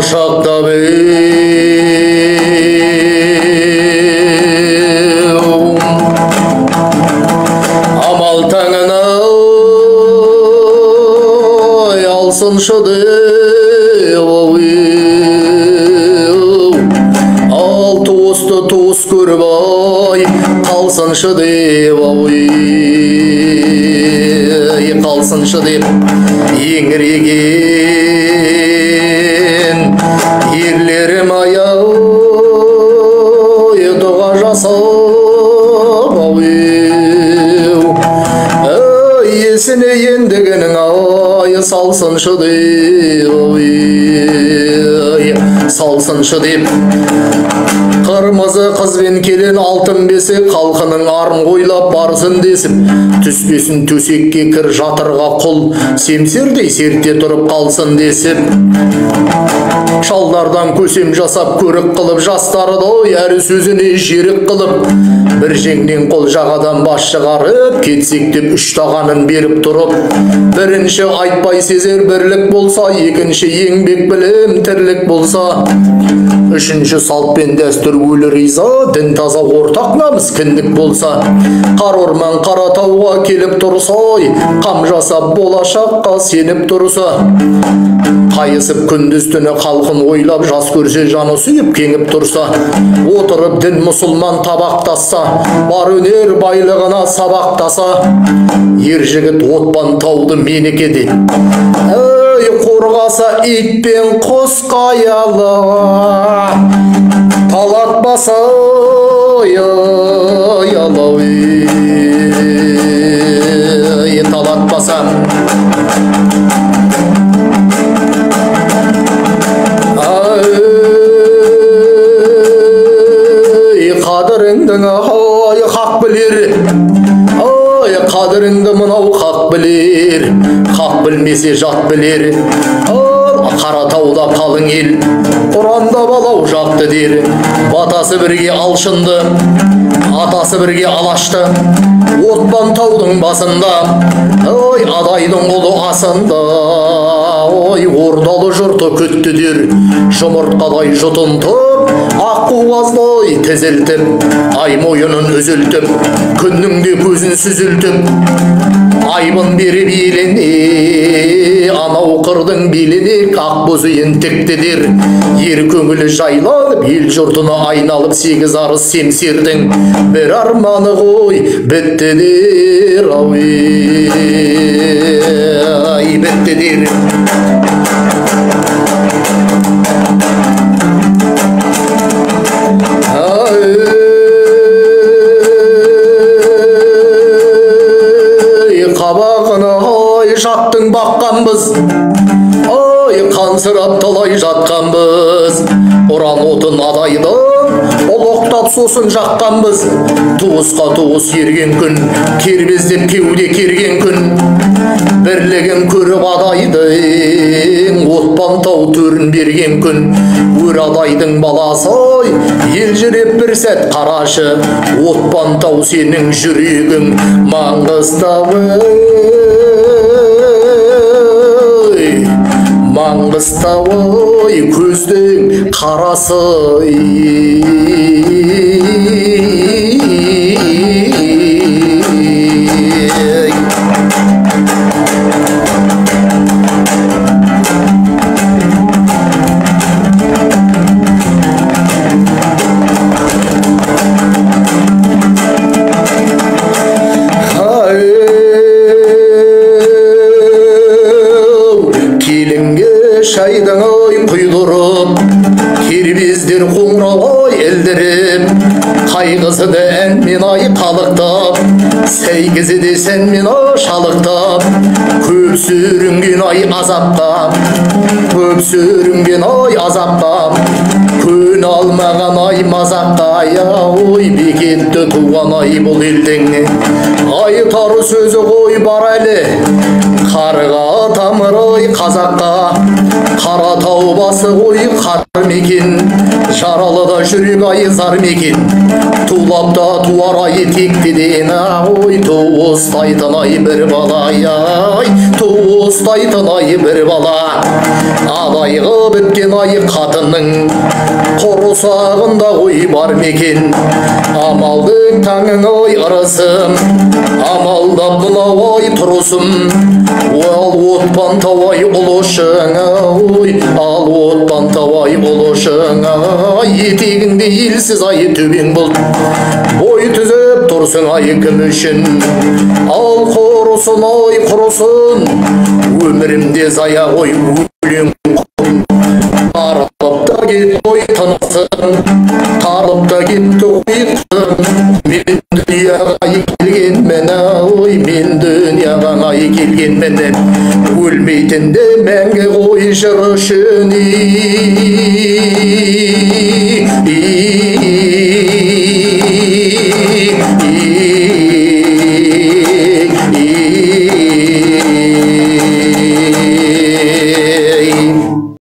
шақта амал таңына алсыншы деп ал туысты туыс көріп қалсыншы деп қалсыншы деп еңіреген ерлерім аяу дұға жасап есіне ендігінің салсыншы деп салсыншы деп қырмызы қызбен келен алтын бесік халқының арын ойлап барсын десіп түспесін төсекке кір жатырға құл семсердей серте тұрып қалсын десіп шалдардан көсем жасап көрік қылып жастарды әрі сөзіне жерік қылып бір жеңнен қол жағадан бас шығарып кетсек деп үш тағанын беріп тұрып бірінші айтпай сезер бірлік болса екінші еңбек білім тірлік болса үшінші салт пен дәстүр өлі риза дін таза ортақ намыс кіндік болса қар орман қара тауға келіп тұрса қам жасап болашаққа сеніп тұрса қайысып күндіз түні халқын ойлап жас көрсе жаны сүйіп кеңіп тұрса отырып дін мұсылман табақтаса бар өнер байлығына сабақтаса ер жігіт отпан тауды менеке деп қорғаса ит пен құс қаялы талатпаса талатпаса қадіріңдің хақ білер қадіріңді мынау хақ білер хақ білмесе жат білер Қаратауда қалың ел Құранда балау жақты дер батасы бірге алшынды атасы бірге алашты отпан таудың басында адайдың ұлы асында ордалы жұрты күтті дер жұмыртқадай жұтынтып аққуаздай тізілтіп ай мойынын үзілтіп күннің де көзін сүзілтіп айбын беріп елене анау қырдың беліне ақбоз үйін тіктедер ер көңілі жайланып ел жұртына айналып сегіз арыс семсердің бір арманы ғой біттідер ай біттідер қабағына жаттың баққанбыз қансырап талай жатқанбыз ұран отын адайды ұлықтап сосын жаққанбыз туысқа туыс ерген күн кербездеп кеуде керген күн бірлігін көріп адайдың отпан тау төрін берген күн өр адайдың баласы елжіреп бір сәт қарашы отпан тау сенің жүрегің Маңғыстау көздің қарасы шайдың құйдырып кербездер қоңырау елдіріп қайғызды әнмен қалықтап сәйгізді сәнмен шалықтап көп сүрінген азапқа көп сүрінген азапқа көн алмаған ай мазаққа ой бекетті туған ай бұл елдің айтар сөзі ғой бар әлі қарға тамыры қазаққа Қаратау басы ғой қар мекен жаралыда жүрек ай зар мекен тулапта туар ай тектеден ой туыстайтын ай бір бала ай туыстайтын ай бір бала адайғы біткен ай қатынның құрсағында ой бар мекен амалдың таңың ой ырысым амалдап мынау ай тұрысым ал отпан тауай ұлышың ой ал отпан тауай ұлышың ай етегіңде елсіз ай төбең бұлт бой түзеп тұрсың ай кім үшін ал құрысын ой құрысын өмірімде зая ой өлең тарылып та кетті ой тынысым тарылып та кетті ұйқым мен дүнияға келгенмен ой мен дүнияға келгенмен өлмейтінді мәңгі ғой жыр үшін